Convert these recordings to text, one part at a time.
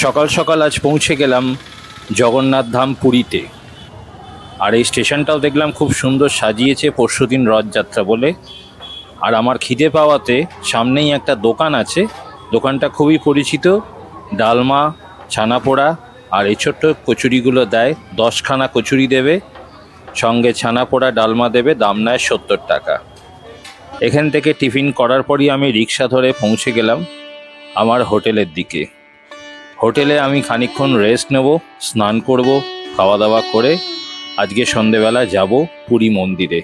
সকাল সকাল আজ পৌঁছে গেলাম জগন্নাথ ধাম পুরীতে। আর এই স্টেশনটাও দেখলাম খুব সুন্দর সাজিয়েছে, পরশুদিন রথযাত্রা বলে। আর আমার খিদে পাওয়াতে সামনেই একটা দোকান আছে, দোকানটা খুবই পরিচিত। ডালমা, ছানা পোড়া আর এই ছোট্ট কচুরিগুলো দেয়। 10খানা কচুরি দেবে, সঙ্গে ছানা পোড়া ডালমা দেবে, দাম নেয় 70 টাকা। এখান থেকে টিফিন করার পরই আমি রিক্সা ধরে পৌঁছে গেলাম আমার হোটেলের দিকে। হোটেলে আমি খানিকক্ষণ রেস্ট নেব, স্নান করব, খাওয়া দাওয়া করে আজকে সন্ধেবেলা যাব পুরী মন্দিরে।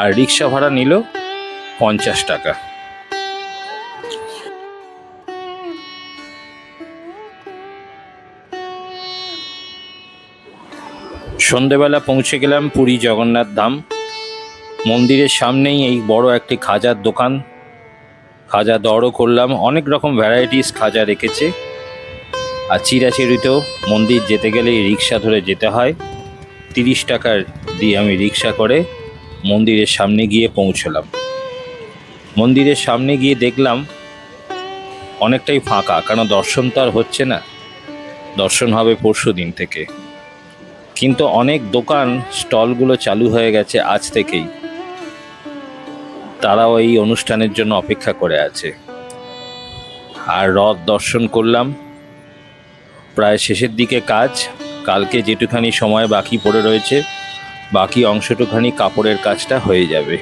আর রিক্সা ভাড়া নিল 50 টাকা। সন্ধেবেলা পৌঁছে গেলাম পুরী জগন্নাথ ধাম মন্দিরের সামনেই এই বড় একটি খাজার দোকান। খাজা দরও করলাম, অনেক রকম ভ্যারাইটিস খাজা রেখেছে। আর চিরাচিরিতেও মন্দির যেতে গেলে এই রিক্সা ধরে যেতে হয়। 30 টাকার দিয়ে আমি রিক্সা করে মন্দিরের সামনে গিয়ে পৌঁছলাম। মন্দিরের সামনে গিয়ে দেখলাম অনেকটাই ফাঁকা, কারণ দর্শন তো আর হচ্ছে না, দর্শন হবে পরশুদিন থেকে। কিন্তু অনেক দোকান স্টলগুলো চালু হয়ে গেছে আজ থেকেই, তারাও এই অনুষ্ঠানের জন্য অপেক্ষা করে আছে। আর রথ দর্শন করলাম, প্রায় শেষের দিকে কাজ। কালকে যেটুখানি সময় বাকি পড়ে রয়েছে, বাকি অংশটুখানি কাপড়ের কাজটা হয়ে যাবে।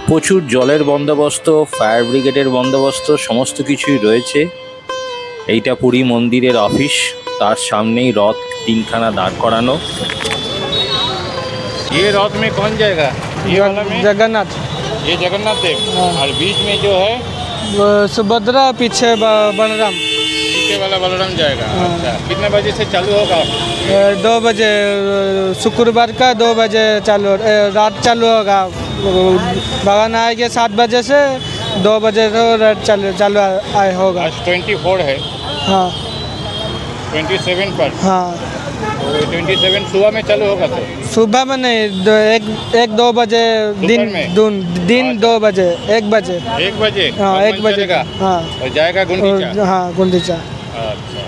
প্রচুর জলের বন্দোবস্ত, ফায়ার ব্রিগেডের বন্দোবস্ত, সমস্ত কিছুই রয়েছে। এইটা পুরী মন্দিরের অফিস, তার সামনেই রথ 3খানা দাঁড় করানো। ये रथ में कौन जाएगा? ये वाला में जगन्नाथ। ये जगन्नाथ देव। और बीच में जो है सुभद्रा, पीछे बलराम। पीछे वाला बलराम जाएगा। अच्छा, कितने बजे से चालू होगा? 2 बजे शुक्रवार का 2 बजे चालू, रात चालू होगा। भगवान आएंगे 7 बजे से 2 बजे तो रात चालू आए होगा। आज 24 है। हाँ 27 पर। हाँ 27 सुबह में चालू होगा। तो सुबह में नहीं, 1-2 बजे दिन 2 बजे 1 बजे 1 बजे। हाँ 1 बजे का। हाँ और जाएगा गुंडीचा। हाँ गुंडीचा। अच्छा,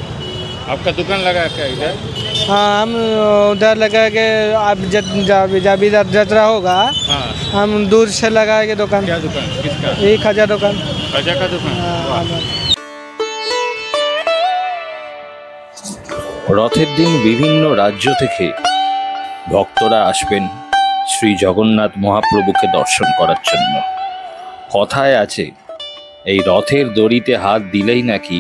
आपका दुकान लगा क्या इधर? हाँ हम उधर लगा के, आप जब इधर जतरा होगा हाँ, हम दूर से लगाएंगे दुकान। क्या दुकान? किसका? यही खाजा दुकान। खाजा का दुकान। রথের দিন বিভিন্ন রাজ্য থেকে ভক্তরা আসবেন শ্রী জগন্নাথ মহাপ্রভুকে দর্শন করার জন্য। কথায় আছে এই রথের দড়িতে হাত দিলেই নাকি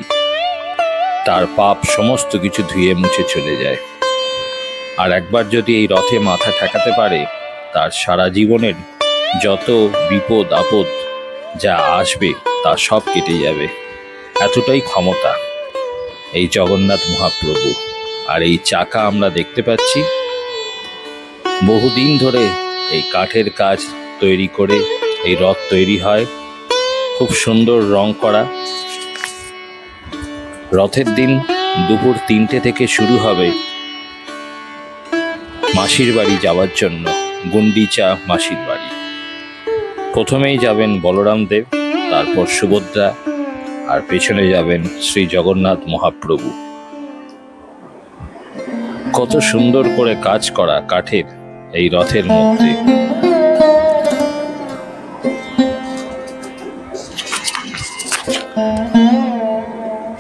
তার পাপ সমস্ত কিছু ধুয়ে মুছে চলে যায়। আর একবার যদি এই রথে মাথা ঠেকাতে পারে, তার সারা জীবনের যত বিপদ আপদ যা আসবে তা সব কেটে যাবে। এতটাই ক্ষমতা এই জগন্নাথ মহাপ্রভু। আর এই চাকা আমরা দেখতে পাচ্ছি বহুদিন ধরে এই কাঠের কাজ তৈরি করে এই রথ তৈরি হয়, খুব সুন্দর রং করা। রথের দিন দুপুর 3টে থেকে শুরু হবে মাসির বাড়ি যাওয়ার জন্য, গুন্ডিচা মাসির বাড়ি। প্রথমেই যাবেন বলরাম দেব, তারপর সুভদ্রা, আর পেছনে যাবেন শ্রী জগন্নাথ মহাপ্রভু। কত সুন্দর করে কাজ করা কাঠের এই রথের মধ্যে।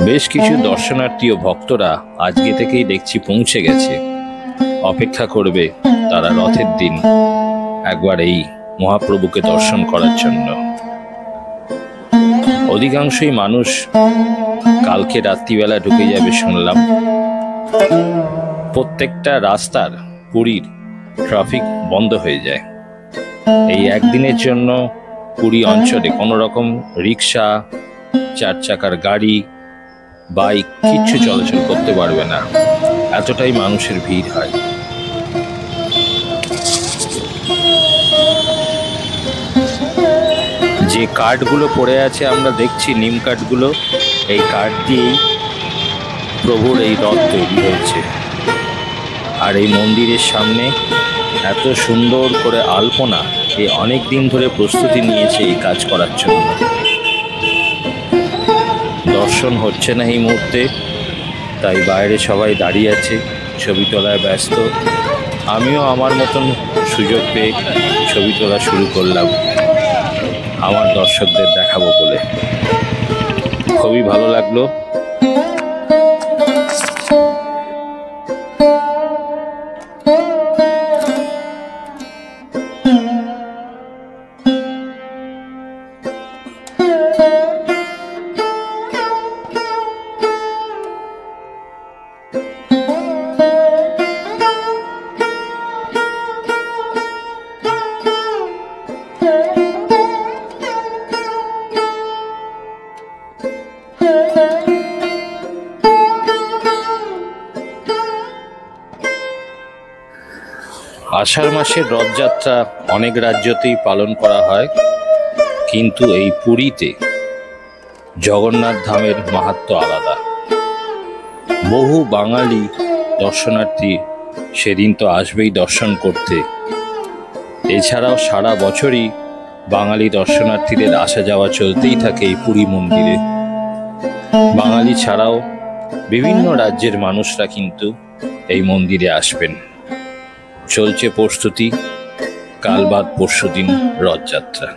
বেশ কিছু দর্শনার্থী ও ভক্তরা আজকে থেকেই দেখছি পৌঁছে গেছে, অপেক্ষা করবে তারা রথের দিন একবার এই মহাপ্রভুকে দর্শন করার জন্য। অধিকাংশই মানুষ কালকে রাত্রিবেলা ঢুকে যাবে শুনলাম। প্রত্যেকটা রাস্তার পুরীর ট্রাফিক বন্ধ হয়ে যায়। এই একদিনের জন্য পুরী অঞ্চলে কোনো রকম রিক্সা, 4 চাকার গাড়ি, বাইক কিচ্ছু চলাচল করতে পারবে না, এতটাই মানুষের ভিড় হয়। যে কাঠগুলো পড়ে আছে আমরা দেখছি, নিম কাঠগুলো, এই কাঠ দিয়েই প্রভুর এই রথ তৈরি হয়েছে। আর এই মন্দিরের সামনে এত সুন্দর করে আলপনা, অনেক দিন ধরে প্রস্তুতি নিয়েছে এই কাজ করার জন্য। দর্শন হচ্ছে না এই মুহূর্তে, তাই বাইরে সবাই দাঁড়িয়ে আছে, ছবি তোলায় ব্যস্ত। আমিও আমার মতন সুযোগ পেয়ে ছবি তোলা শুরু করলাম আমার দর্শকদের দেখাবো বলে। খুবই ভালো লাগলো। আষাঢ় মাসের রথযাত্রা অনেক রাজ্যতেই পালন করা হয়, কিন্তু এই পুরীতে জগন্নাথ ধামের মাহাত্ম্য আলাদা। বহু বাঙালি দর্শনার্থী সেদিন তো আসবেই দর্শন করতে। এছাড়াও সারা বছরই বাঙালি দর্শনার্থীদের আসা যাওয়া চলতেই থাকে এই পুরী মন্দিরে। বাঙালি ছাড়াও বিভিন্ন রাজ্যের মানুষরা কিন্তু এই মন্দিরে আসবেন। চলছে প্রস্তুতি, কাল বাদ পরশুদিন রথযাত্রা।